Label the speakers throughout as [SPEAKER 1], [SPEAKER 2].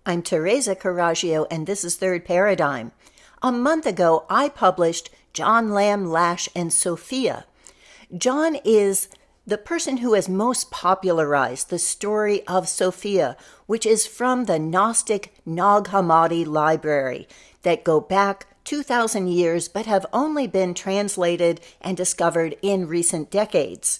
[SPEAKER 1] I'm Teresa Carraggio, and this is Third Paradigm. A month ago, I published John Lamb, Lash, and Sophia. John is the person who has most popularized the story of Sophia, which is from the Gnostic Nag Hammadi library that go back 2,000 years but have only been translated and discovered in recent decades.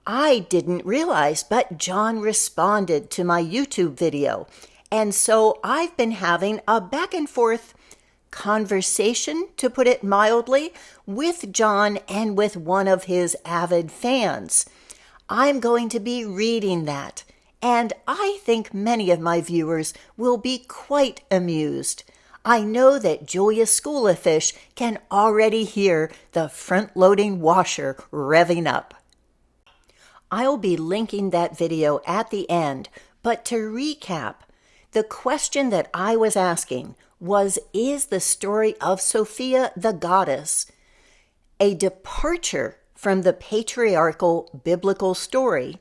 [SPEAKER 1] I didn't realize, but John responded to my YouTube video. And so I've been having a back and forth conversation, to put it mildly, with John and with one of his avid fans. I'm going to be reading that, and I think many of my viewers will be quite amused. I know that Julia Schoolafish can already hear the front-loading washer revving up. I'll be linking that video at the end, but to recap, the question that I was asking was, is the story of Sophia the goddess a departure from the patriarchal biblical story,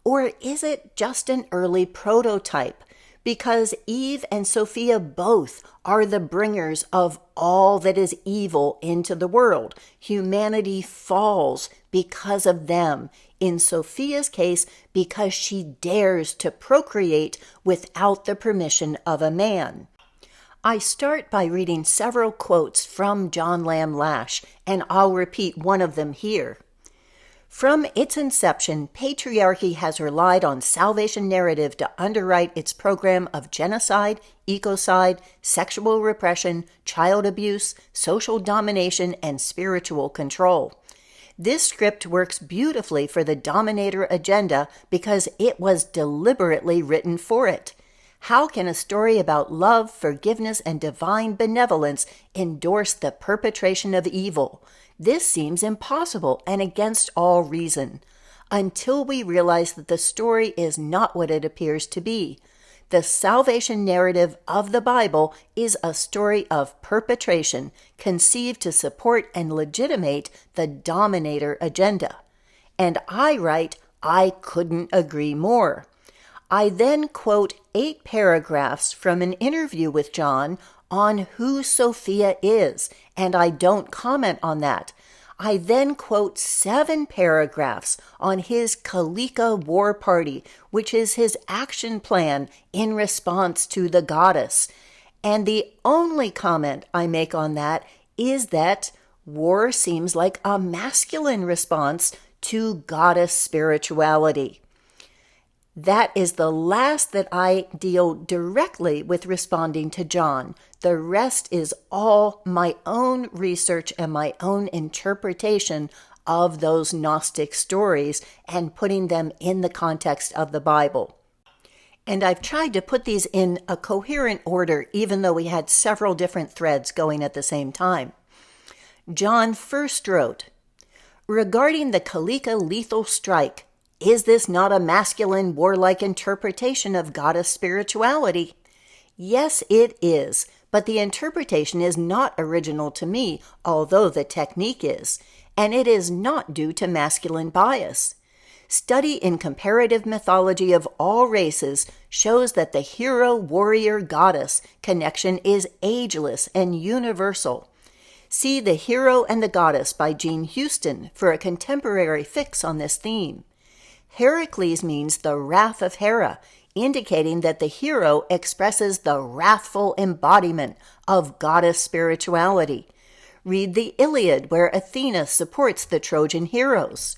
[SPEAKER 1] or is it just an early prototype? Because Eve and Sophia both are the bringers of all that is evil into the world. Humanity falls because of them. In Sophia's case, because she dares to procreate without the permission of a man. I start by reading several quotes from John Lamb Lash, and I'll repeat one of them here. From its inception, patriarchy has relied on salvation narrative to underwrite its program of genocide, ecocide, sexual repression, child abuse, social domination, and spiritual control. This script works beautifully for the dominator agenda because it was deliberately written for it. How can a story about love, forgiveness, and divine benevolence endorse the perpetration of evil? This seems impossible and against all reason, until we realize that the story is not what it appears to be. The salvation narrative of the Bible is a story of perpetration conceived to support and legitimate the dominator agenda. And I write, I couldn't agree more. I then quote 8 paragraphs from an interview with John on who Sophia is, and I don't comment on that. I then quote 7 paragraphs on his Kalika war party, which is his action plan in response to the goddess. And the only comment I make on that is that war seems like a masculine response to goddess spirituality. That is the last that I deal directly with responding to John. The rest is all my own research and my own interpretation of those Gnostic stories and putting them in the context of the Bible. And I've tried to put these in a coherent order, even though we had several different threads going at the same time. John first wrote, regarding the Kalika lethal strike, is this not a masculine, warlike interpretation of goddess spirituality? Yes, it is, but the interpretation is not original to me, although the technique is, and it is not due to masculine bias. Study in comparative mythology of all races shows that the hero-warrior-goddess connection is ageless and universal. See The Hero and the Goddess by Jean Houston for a contemporary fix on this theme. Heracles means the wrath of Hera, indicating that the hero expresses the wrathful embodiment of goddess spirituality. Read the Iliad, where Athena supports the Trojan heroes.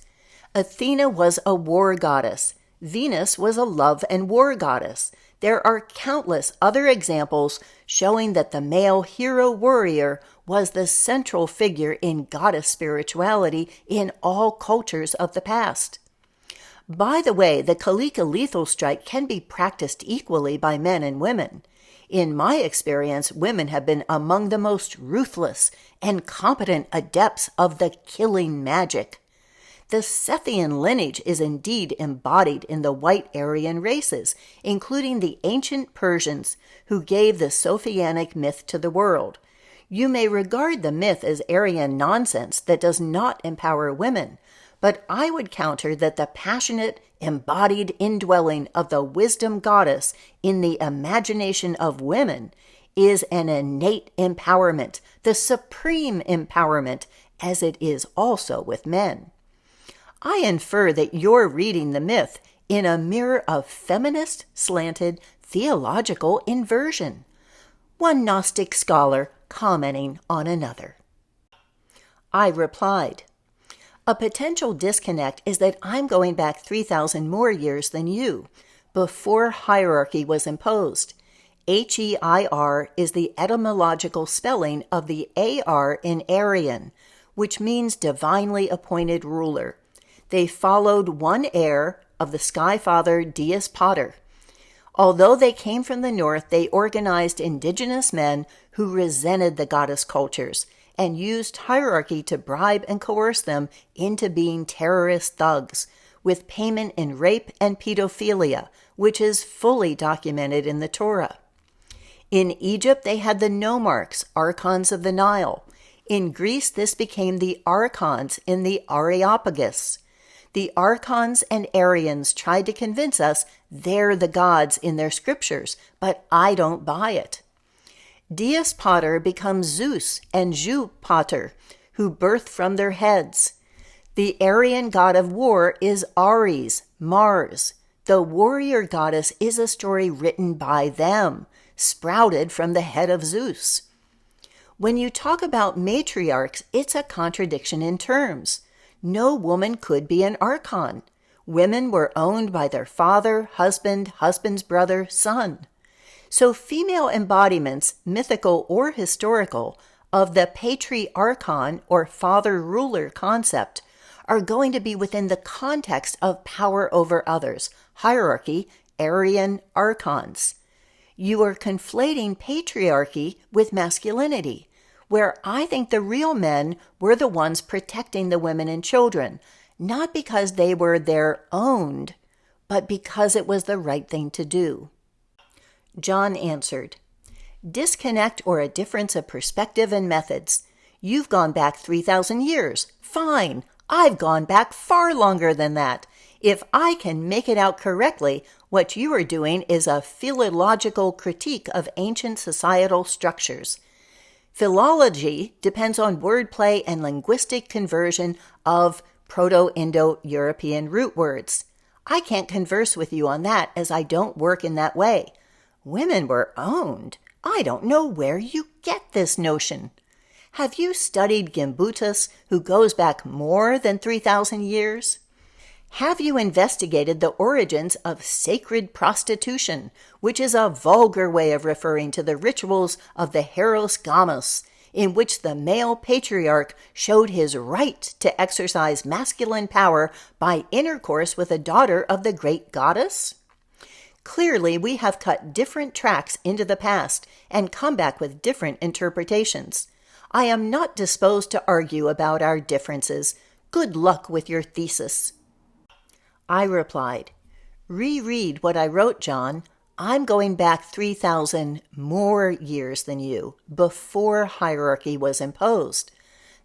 [SPEAKER 1] Athena was a war goddess. Venus was a love and war goddess. There are countless other examples showing that the male hero-warrior was the central figure in goddess spirituality in all cultures of the past. By the way, the Kalika lethal strike can be practiced equally by men and women. In my experience, women have been among the most ruthless and competent adepts of the killing magic. The Sethian lineage is indeed embodied in the white Aryan races, including the ancient Persians who gave the Sophianic myth to the world. You may regard the myth as Aryan nonsense that does not empower women, but I would counter that the passionate, embodied indwelling of the wisdom goddess in the imagination of women is an innate empowerment, the supreme empowerment, as it is also with men. I infer that you're reading the myth in a mirror of feminist, slanted, theological inversion. One Gnostic scholar commenting on another. I replied, a potential disconnect is that I'm going back 3,000 more years than you, before hierarchy was imposed. H-E-I-R is the etymological spelling of the A-R in Aryan, which means divinely appointed ruler. They followed one heir of the Sky Father Dies Pater. Although they came from the north, they organized indigenous men who resented the goddess cultures and used hierarchy to bribe and coerce them into being terrorist thugs, with payment in rape and pedophilia, which is fully documented in the Torah. In Egypt, they had the nomarchs, archons of the Nile. In Greece, this became the archons in the Areopagus. The archons and Aryans tried to convince us they're the gods in their scriptures, but I don't buy it. Dies Pater becomes Zeus and Ju Pater, who birth from their heads. The Aryan god of war is Ares, Mars. The warrior goddess is a story written by them, sprouted from the head of Zeus. When you talk about matriarchs, it's a contradiction in terms. No woman could be an archon. Women were owned by their father, husband, husband's brother, son. So female embodiments, mythical or historical, of the patriarchon or father-ruler concept are going to be within the context of power over others, hierarchy, Aryan archons. You are conflating patriarchy with masculinity, where I think the real men were the ones protecting the women and children, not because they were their owned, but because it was the right thing to do. John answered, disconnect or a difference of perspective and methods. You've gone back 3,000 years. Fine. I've gone back far longer than that. If I can make it out correctly, what you are doing is a philological critique of ancient societal structures. Philology depends on wordplay and linguistic conversion of Proto-Indo-European root words. I can't converse with you on that as I don't work in that way. Women were owned. I don't know where you get this notion. Have you studied Gimbutas, who goes back more than 3,000 years? Have you investigated the origins of sacred prostitution, which is a vulgar way of referring to the rituals of the Heros Gamos, in which the male patriarch showed his right to exercise masculine power by intercourse with a daughter of the great goddess? Clearly, we have cut different tracks into the past and come back with different interpretations. I am not disposed to argue about our differences. Good luck with your thesis. I replied, reread what I wrote, John. I'm going back 3,000 more years than you, before hierarchy was imposed.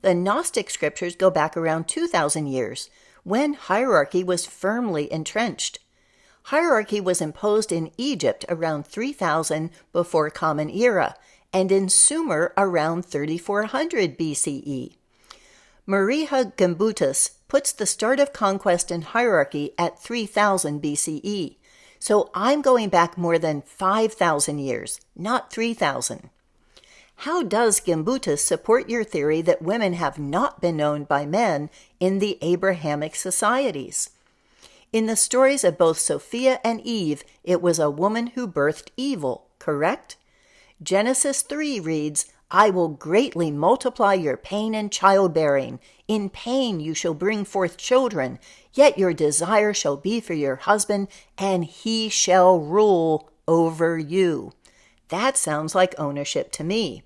[SPEAKER 1] The Gnostic scriptures go back around 2,000 years, when hierarchy was firmly entrenched. Hierarchy was imposed in Egypt around 3000 before Common Era, and in Sumer around 3400 BCE. Marija Gimbutas puts the start of conquest and hierarchy at 3000 BCE, so I'm going back more than 5,000 years, not 3,000. How does Gimbutas support your theory that women have not been owned by men in the Abrahamic societies? In the stories of both Sophia and Eve, it was a woman who birthed evil, correct? Genesis 3 reads, I will greatly multiply your pain in childbearing. In pain you shall bring forth children, yet your desire shall be for your husband, and he shall rule over you. That sounds like ownership to me.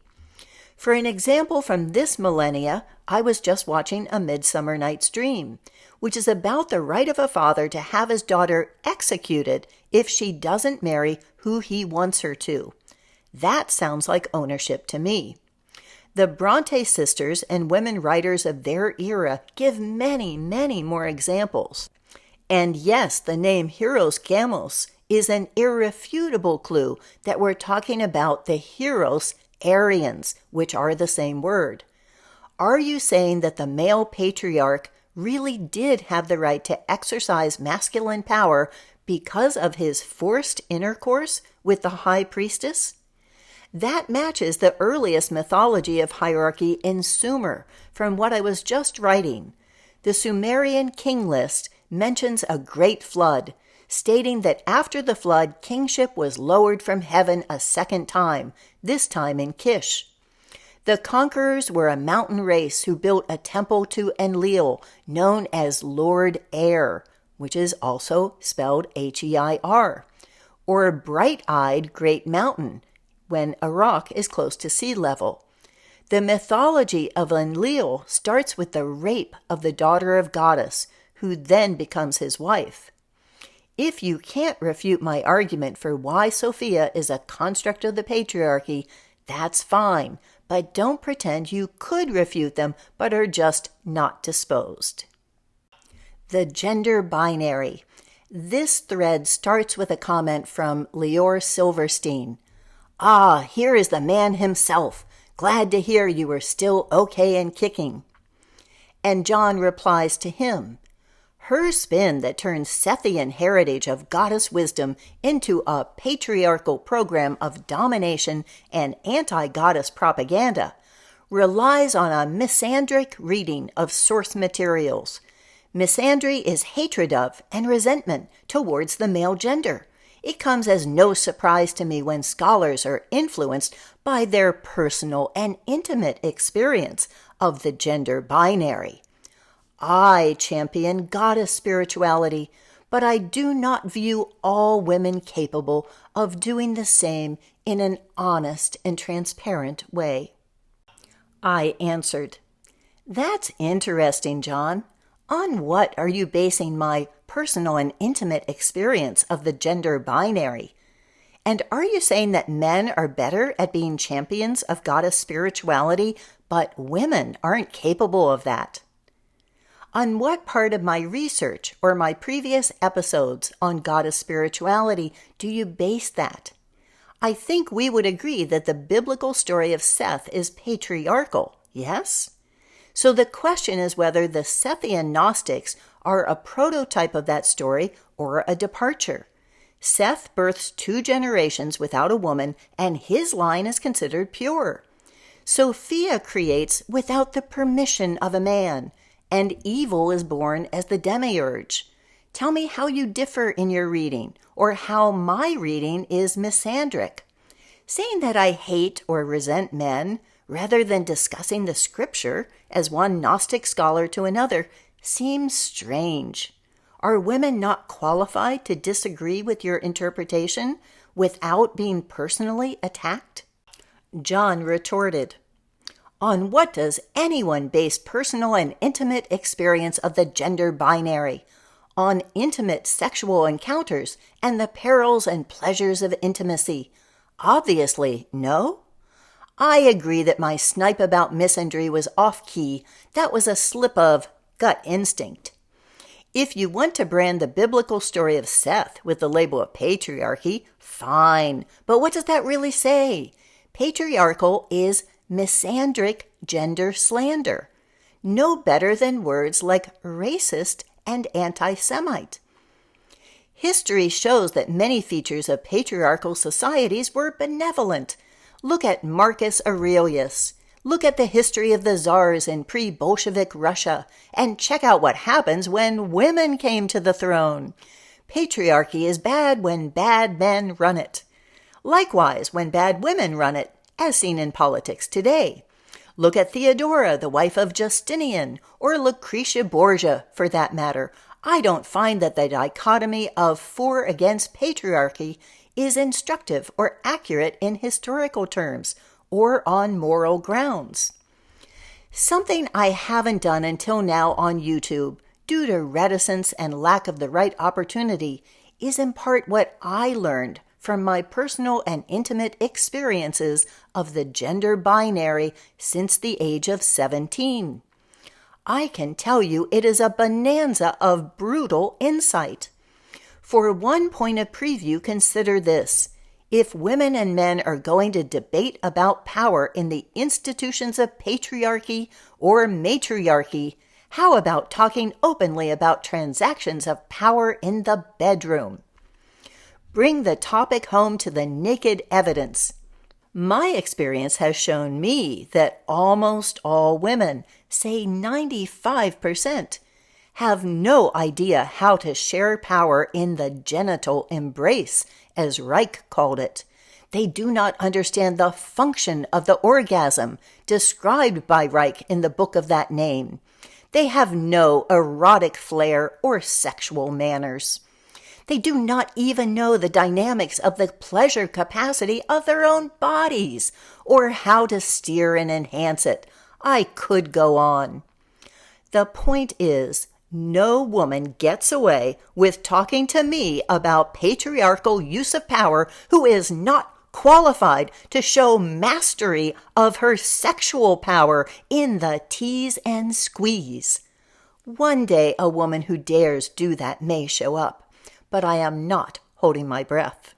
[SPEAKER 1] For an example from this millennia, I was just watching A Midsummer Night's Dream, which is about the right of a father to have his daughter executed if she doesn't marry who he wants her to. That sounds like ownership to me. The Bronte sisters and women writers of their era give many, many more examples. And yes, the name Heros Gamos is an irrefutable clue that we're talking about the Heros Aryans, which are the same word. Are you saying that the male patriarch really did have the right to exercise masculine power because of his forced intercourse with the high priestess? That matches the earliest mythology of hierarchy in Sumer, from what I was just writing. The Sumerian king list mentions a great flood, stating that after the flood, kingship was lowered from heaven a second time, this time in Kish. The conquerors were a mountain race who built a temple to Enlil, known as Lord Air, which is also spelled H-E-I-R, or bright-eyed Great Mountain, when a rock is close to sea level. The mythology of Enlil starts with the rape of the daughter of goddess, who then becomes his wife. If you can't refute my argument for why Sophia is a construct of the patriarchy, that's fine, but don't pretend you could refute them but are just not disposed. The gender binary. This thread starts with a comment from Leor Silverstein. "Ah, here is the man himself. Glad to hear you are still okay and kicking." And John replies to him, "Her spin that turns Sethian heritage of goddess wisdom into a patriarchal program of domination and anti-goddess propaganda relies on a misandric reading of source materials. Misandry is hatred of and resentment towards the male gender. It comes as no surprise to me when scholars are influenced by their personal and intimate experience of the gender binary. I champion goddess spirituality, but I do not view all women capable of doing the same in an honest and transparent way." I answered, "That's interesting, John. On what are you basing my personal and intimate experience of the gender binary? And are you saying that men are better at being champions of goddess spirituality, but women aren't capable of that? On what part of my research or my previous episodes on goddess spirituality do you base that? I think we would agree that the biblical story of Seth is patriarchal, yes? So the question is whether the Sethian Gnostics are a prototype of that story or a departure. Seth births 2 generations without a woman, and his line is considered pure. Sophia creates without the permission of a man, and evil is born as the demiurge. Tell me how you differ in your reading, or how my reading is misandric. Saying that I hate or resent men, rather than discussing the scripture as one Gnostic scholar to another, seems strange. Are women not qualified to disagree with your interpretation without being personally attacked?" John retorted, "On what does anyone base personal and intimate experience of the gender binary? On intimate sexual encounters and the perils and pleasures of intimacy? Obviously, no? I agree that my snipe about misandry was off-key. That was a slip of gut instinct. If you want to brand the biblical story of Seth with the label of patriarchy, fine. But what does that really say? Patriarchal is misandric gender slander. No better than words like racist and anti-Semite. History shows that many features of patriarchal societies were benevolent. Look at Marcus Aurelius. Look at the history of the czars in pre-Bolshevik Russia, and check out what happens when women came to the throne. Patriarchy is bad when bad men run it. Likewise, when bad women run it, as seen in politics today. Look at Theodora, the wife of Justinian, or Lucretia Borgia, for that matter. I don't find that the dichotomy of for against patriarchy is instructive or accurate in historical terms or on moral grounds. Something I haven't done until now on YouTube, due to reticence and lack of the right opportunity, is in part what I learned from my personal and intimate experiences of the gender binary since the age of 17. I can tell you it is a bonanza of brutal insight. For one point of preview, consider this. If women and men are going to debate about power in the institutions of patriarchy or matriarchy, how about talking openly about transactions of power in the bedroom? Bring the topic home to the naked evidence. My experience has shown me that almost all women, say 95%, have no idea how to share power in the genital embrace, as Reich called it. They do not understand the function of the orgasm described by Reich in the book of that name. They have no erotic flair or sexual manners. They do not even know the dynamics of the pleasure capacity of their own bodies or how to steer and enhance it. I could go on. The point is, no woman gets away with talking to me about patriarchal use of power who is not qualified to show mastery of her sexual power in the tease and squeeze. One day a woman who dares do that may show up, but I am not holding my breath.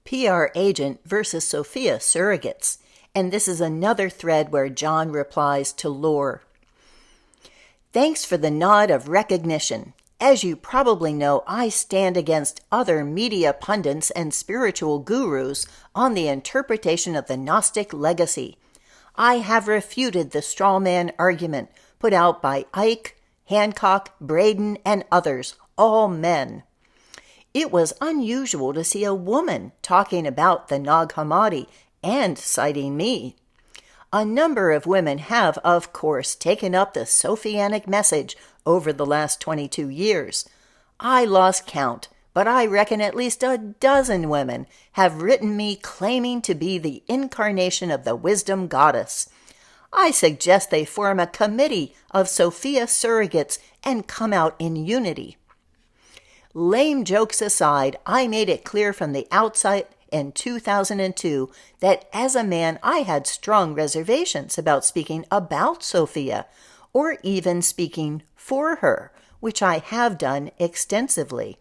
[SPEAKER 1] PR agent versus Sophia surrogates, and this is another thread where John replies to Lore. Thanks for the nod of recognition. As you probably know, I stand against other media pundits and spiritual gurus on the interpretation of the Gnostic legacy. I have refuted the strawman argument put out by Icke, Hancock, Braden, and others, all men. It was unusual to see a woman talking about the Nag Hammadi and citing me. A number of women have, of course, taken up the Sophianic message over the last 22 years. I lost count, but I reckon at least a dozen women have written me claiming to be the incarnation of the wisdom goddess. I suggest they form a committee of Sophia surrogates and come out in unity. Lame jokes aside, I made it clear from the outset in 2002 that as a man I had strong reservations about speaking about Sophia, or even speaking for her, which I have done extensively.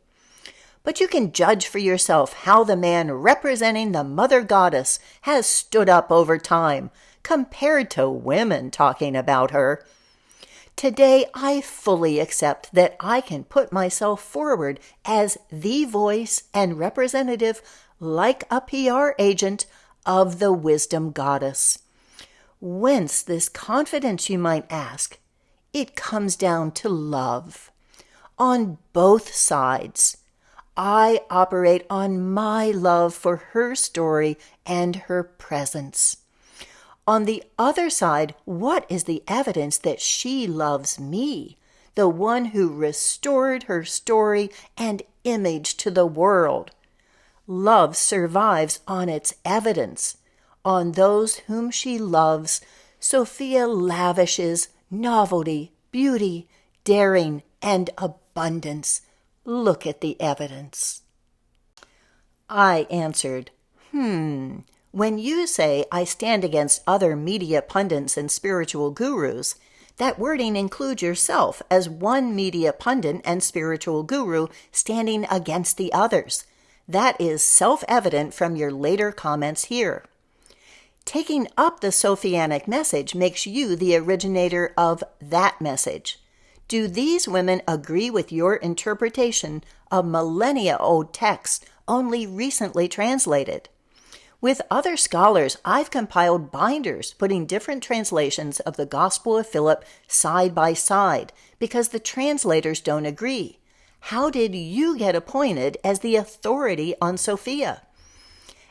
[SPEAKER 1] But you can judge for yourself how the man representing the mother goddess has stood up over time, compared to women talking about her. Today, I fully accept that I can put myself forward as the voice and representative, like a PR agent, of the wisdom goddess. Whence this confidence, you might ask? It comes down to love. On both sides. I operate on my love for her story and her presence. On the other side, what is the evidence that she loves me, the one who restored her story and image to the world? Love survives on its evidence. On those whom she loves, Sophia lavishes novelty, beauty, daring, and abundance. Look at the evidence. I answered, When you say I stand against other media pundits and spiritual gurus, that wording includes yourself as one media pundit and spiritual guru standing against the others. That is self-evident from your later comments here. Taking up the Sophianic message makes you the originator of that message. Do these women agree with your interpretation of millennia-old texts only recently translated? With other scholars, I've compiled binders putting different translations of the Gospel of Philip side by side because the translators don't agree. How did you get appointed as the authority on Sophia?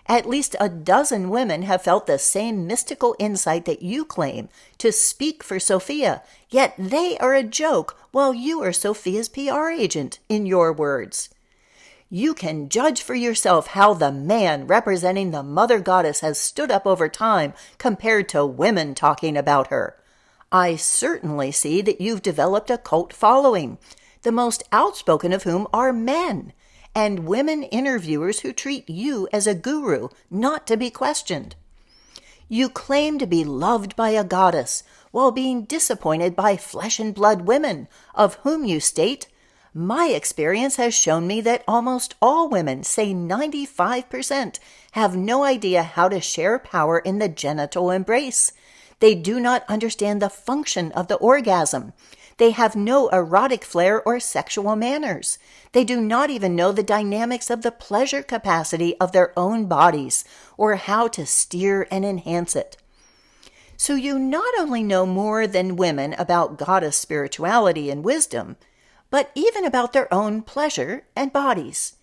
[SPEAKER 1] At least a dozen women have felt the same mystical insight that you claim to speak for Sophia, yet they are a joke while you are Sophia's PR agent, in your words. You can judge for yourself how the man representing the mother goddess has stood up over time compared to women talking about her. I certainly see that you've developed a cult following, the most outspoken of whom are men, and women interviewers who treat you as a guru, not to be questioned. You claim to be loved by a goddess, while being disappointed by flesh and blood women, of whom you state, "My experience has shown me that almost all women, say 95%, have no idea how to share power in the genital embrace. They do not understand the function of the orgasm. They have no erotic flair or sexual manners. They do not even know the dynamics of the pleasure capacity of their own bodies or how to steer and enhance it." So you not only know more than women about goddess spirituality and wisdom, but even about their own pleasure and bodies.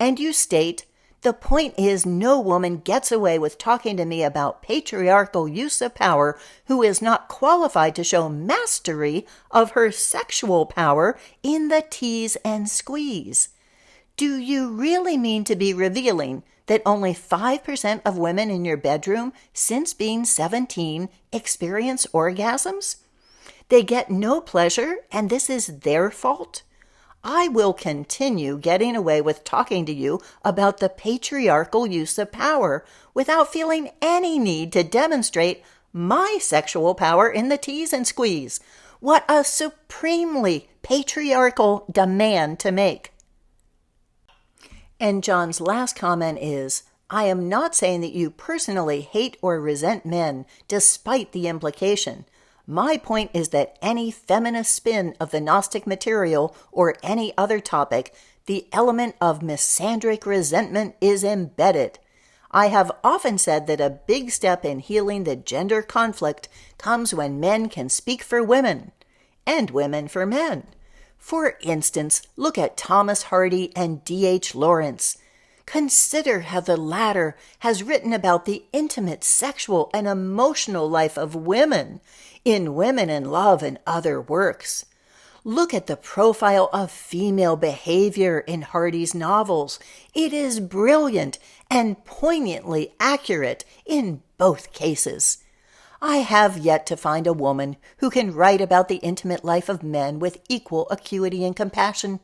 [SPEAKER 1] And you state, "The point is no woman gets away with talking to me about patriarchal use of power who is not qualified to show mastery of her sexual power in the tease and squeeze." Do you really mean to be revealing that only 5% of women in your bedroom since being 17 experience orgasms? They get no pleasure, and this is their fault? I will continue getting away with talking to you about the patriarchal use of power without feeling any need to demonstrate my sexual power in the tease and squeeze. What a supremely patriarchal demand to make. And John's last comment is, "I am not saying that you personally hate or resent men, despite the implication. My point is that any feminist spin of the Gnostic material or any other topic, the element of misandric resentment is embedded. I have often said that a big step in healing the gender conflict comes when men can speak for women, and women for men. For instance, look at Thomas Hardy and D.H. Lawrence. Consider how the latter has written about the intimate sexual and emotional life of women in Women in Love and other works. Look at the profile of female behavior in Hardy's novels. It is brilliant and poignantly accurate in both cases. I have yet to find a woman who can write about the intimate life of men with equal acuity and compassion.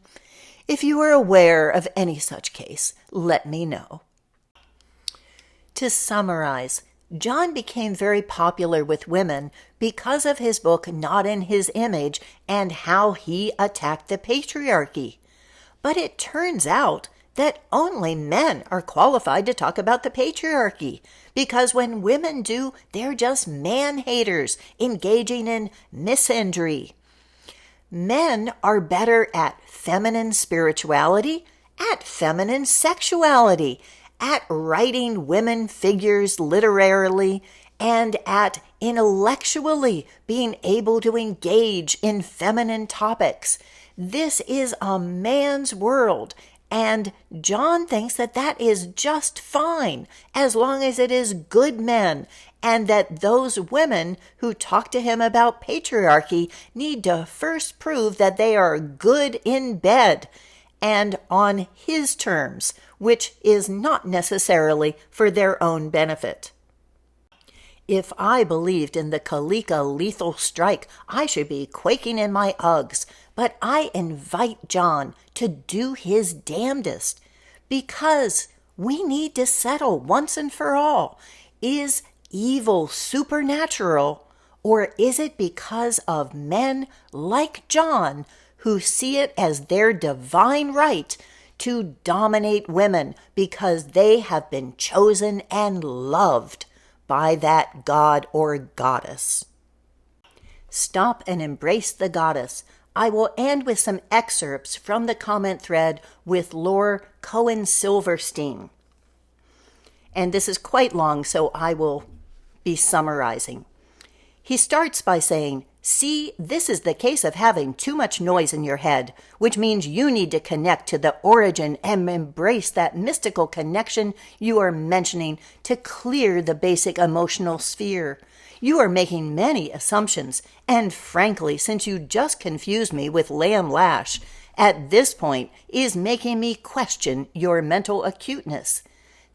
[SPEAKER 1] If you are aware of any such case, let me know." To summarize, John became very popular with women because of his book Not in His Image and how he attacked the patriarchy. But it turns out that only men are qualified to talk about the patriarchy, because when women do, they're just man-haters engaging in misandry. Men are better at feminine spirituality, at feminine sexuality, at writing women figures literarily, and at intellectually being able to engage in feminine topics. This is a man's world, and John thinks that that is just fine as long as it is good men, and that those women who talk to him about patriarchy need to first prove that they are good in bed and on his terms, which is not necessarily for their own benefit. If I believed in the Kalika lethal strike, I should be quaking in my Uggs, but I invite John to do his damnedest, because we need to settle once and for all, is evil supernatural, or is it because of men like John who see it as their divine right to dominate women because they have been chosen and loved by that god or goddess? Stop and embrace the goddess. I will end with some excerpts from the comment thread with Laura Cohen-Silverstein. And this is quite long, so I will be summarizing. He starts by saying, "See, this is the case of having too much noise in your head, which means you need to connect to the origin and embrace that mystical connection you are mentioning to clear the basic emotional sphere. You are making many assumptions, and frankly, since you just confused me with Lash, at this point is making me question your mental acuteness.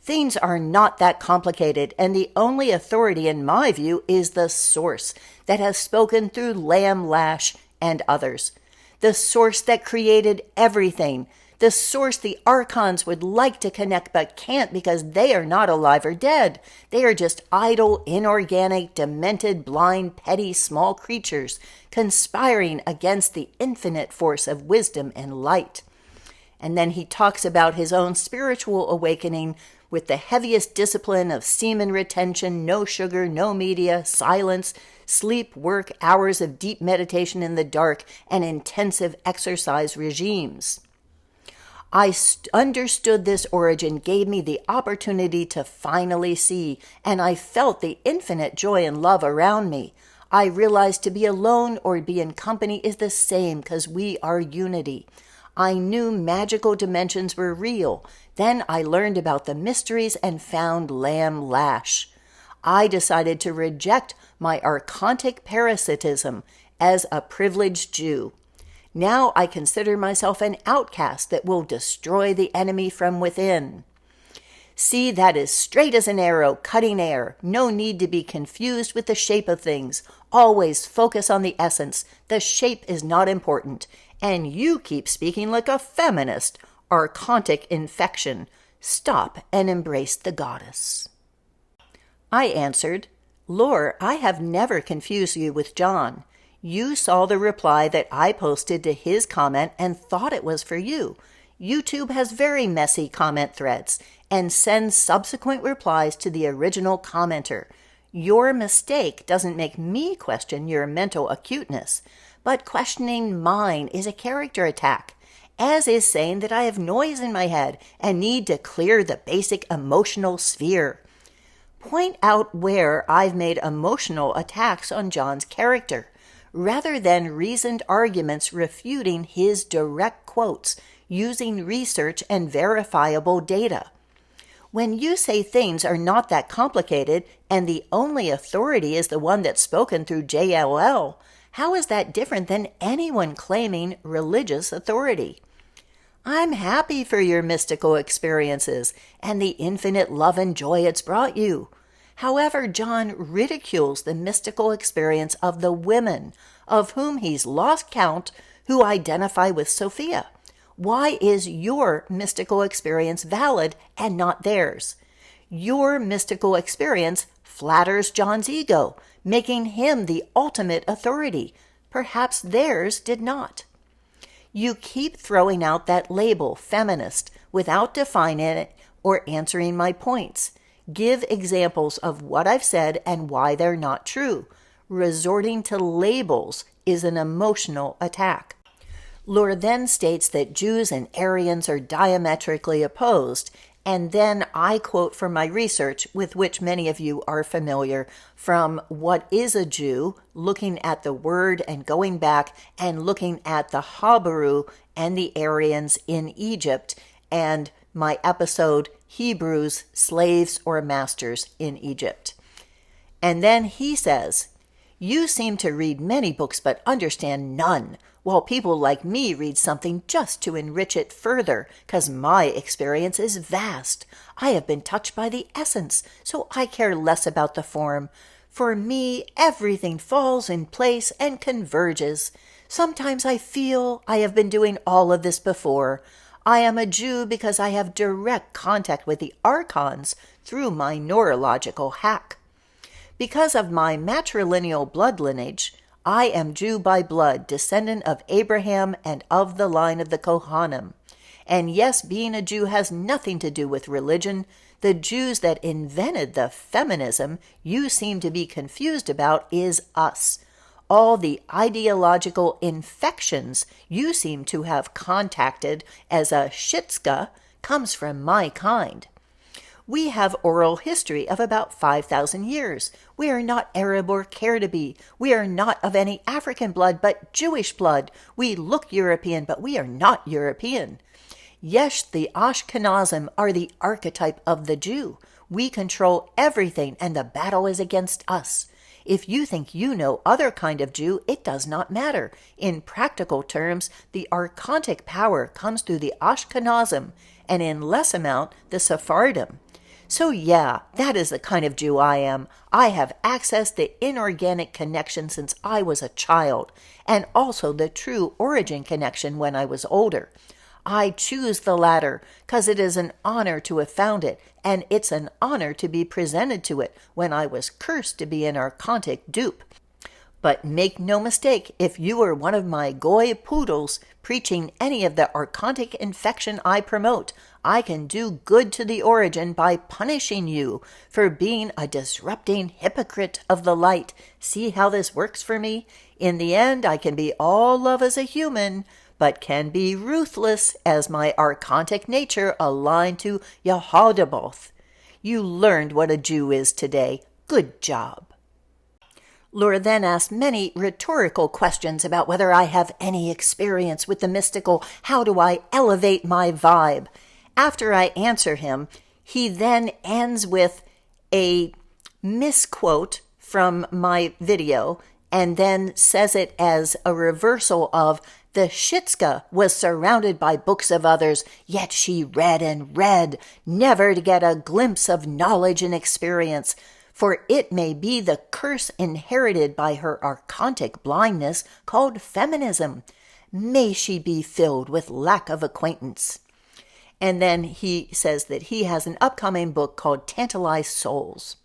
[SPEAKER 1] Things are not that complicated, and the only authority in my view is the source that has spoken through Lash and others. The source that created everything, The source the archons would like to connect but can't because they are not alive or dead. They are just idle, inorganic, demented, blind, petty, small creatures conspiring against the infinite force of wisdom and light. And then he talks about his own spiritual awakening with the heaviest discipline of semen retention, no sugar, no media, silence, sleep, work, hours of deep meditation in the dark, and intensive exercise regimes. I understood this origin gave me the opportunity to finally see, and I felt the infinite joy and love around me. I realized to be alone or be in company is the same because we are unity. I knew magical dimensions were real. Then I learned about the mysteries and found Lamb Lash. I decided to reject my archontic parasitism as a privileged Jew. Now I consider myself an outcast that will destroy the enemy from within. See, that is straight as an arrow, cutting air. No need to be confused with the shape of things. Always focus on the essence. The shape is not important. And you keep speaking like a feminist. Archontic infection. Stop and embrace the goddess. I answered, Lore, I have never confused you with John. You saw the reply that I posted to his comment and thought it was for you. YouTube has very messy comment threads and sends subsequent replies to the original commenter. Your mistake doesn't make me question your mental acuteness, but questioning mine is a character attack, as is saying that I have noise in my head and need to clear the basic emotional sphere. Point out where I've made emotional attacks on John's character, rather than reasoned arguments refuting his direct quotes using research and verifiable data. When you say things are not that complicated and the only authority is the one that's spoken through JLL, how is that different than anyone claiming religious authority? I'm happy for your mystical experiences and the infinite love and joy it's brought you. However, John ridicules the mystical experience of the women, of whom he's lost count, who identify with Sophia. Why is your mystical experience valid and not theirs? Your mystical experience flatters John's ego, making him the ultimate authority. Perhaps theirs did not. You keep throwing out that label, feminist, without defining it or answering my points. Give examples of what I've said and why they're not true. Resorting to labels is an emotional attack. Lore then states that Jews and Aryans are diametrically opposed, and then I quote from my research, with which many of you are familiar, from What is a Jew, looking at the word and going back and looking at the Habaru and the Aryans in Egypt, and my episode, Hebrews, Slaves or Masters in Egypt. And then he says, you seem to read many books but understand none, while people like me read something just to enrich it further, 'cause my experience is vast. I have been touched by the essence, so I care less about the form. For me, everything falls in place and converges. Sometimes I feel I have been doing all of this before. I am a Jew because I have direct contact with the archons through my neurological hack. Because of my matrilineal blood lineage, I am Jew by blood, descendant of Abraham and of the line of the Kohanim. And yes, being a Jew has nothing to do with religion. The Jews that invented the feminism you seem to be confused about is us. All the ideological infections you seem to have contacted as a shitska comes from my kind. We have oral history of about 5,000 years. We are not Arab or care to be. We are not of any African blood, but Jewish blood. We look European, but we are not European. Yes, the Ashkenazim are the archetype of the Jew. We control everything, and the battle is against us. If you think you know other kind of Jew, it does not matter. In practical terms, the archontic power comes through the Ashkenazim, and in less amount, the Sephardim. So yeah, that is the kind of Jew I am. I have accessed the inorganic connection since I was a child, and also the true origin connection when I was older. I choose the latter, 'cause it is an honor to have found it, and it's an honor to be presented to it when I was cursed to be an archontic dupe. But make no mistake, if you are one of my goy poodles preaching any of the archontic infection I promote, I can do good to the origin by punishing you for being a disrupting hypocrite of the light. See how this works for me? In the end, I can be all love as a human, but can be ruthless as my archontic nature aligned to Yehodaboth. You learned what a Jew is today. Good job. Laura then asked many rhetorical questions about whether I have any experience with the mystical. How do I elevate my vibe? After I answer him, he then ends with a misquote from my video and then says it as a reversal of the Shitska was surrounded by books of others, yet she read and read, never to get a glimpse of knowledge and experience. For it may be the curse inherited by her archontic blindness called feminism. May she be filled with lack of acquaintance. And then he says that he has an upcoming book called Tantalized Souls.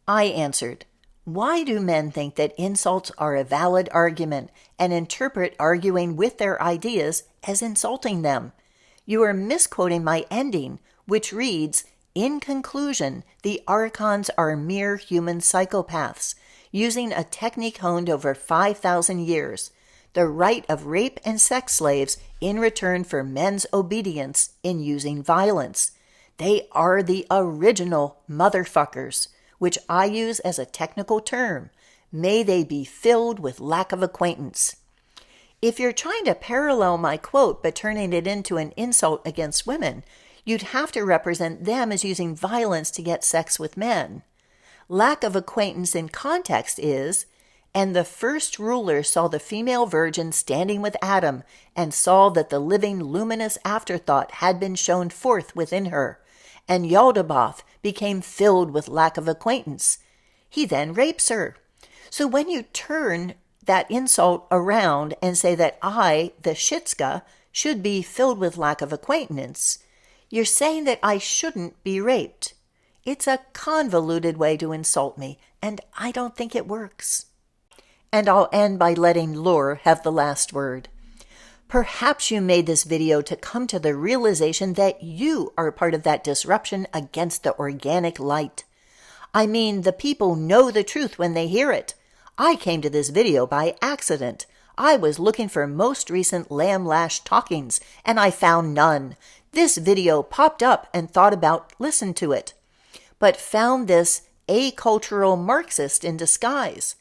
[SPEAKER 1] I answered, why do men think that insults are a valid argument and interpret arguing with their ideas as insulting them? You are misquoting my ending, which reads, in conclusion, the archons are mere human psychopaths, using a technique honed over 5,000 years, the right of rape and sex slaves in return for men's obedience in using violence. They are the original motherfuckers, which I use as a technical term. May they be filled with lack of acquaintance. If you're trying to parallel my quote but turning it into an insult against women, you'd have to represent them as using violence to get sex with men. Lack of acquaintance in context is, and the first ruler saw the female virgin standing with Adam, and saw that the living luminous afterthought had been shown forth within her, and Yehodaboth became filled with lack of acquaintance. He then rapes her. So when you turn that insult around and say that I, the Shitska, should be filled with lack of acquaintance, you're saying that I shouldn't be raped. It's a convoluted way to insult me, and I don't think it works. And I'll end by letting Lore have the last word. Perhaps you made this video to come to the realization that you are part of that disruption against the organic light. I mean, the people know the truth when they hear it. I came to this video by accident. I was looking for most recent Lash talkings, and I found none. This video popped up and thought about listen to it, but found this acultural Marxist in disguise.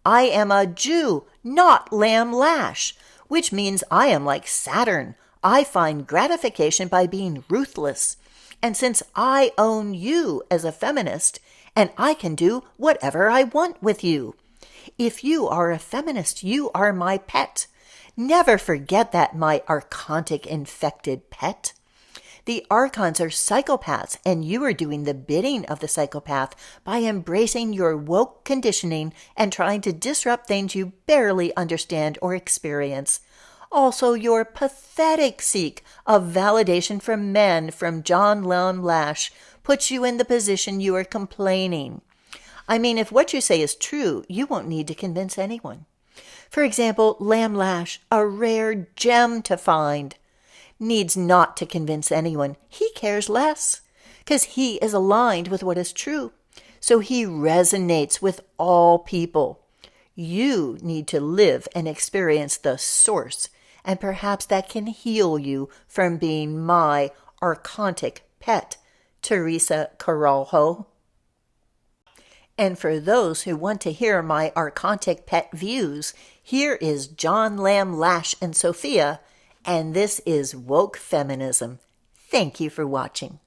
[SPEAKER 1] I am a Jew, not Lash, which means I am like Saturn. I find gratification by being ruthless. And since I own you as a feminist, and I can do whatever I want with you. If you are a feminist, you are my pet. Never forget that, my archontic infected pet. The archons are psychopaths, and you are doing the bidding of the psychopath by embracing your woke conditioning and trying to disrupt things you barely understand or experience. Also, your pathetic seek of validation from men from John Lash puts you in the position you are complaining. I mean, if what you say is true, you won't need to convince anyone. For example, Lash, a rare gem to find, needs not to convince anyone. He cares less, because he is aligned with what is true. So he resonates with all people. You need to live and experience the source, and perhaps that can heal you from being my archontic pet, Teresa Carolho. And for those who want to hear my archontic pet views, here is John Lash and Sophia, and this is Woke Feminism. Thank you for watching.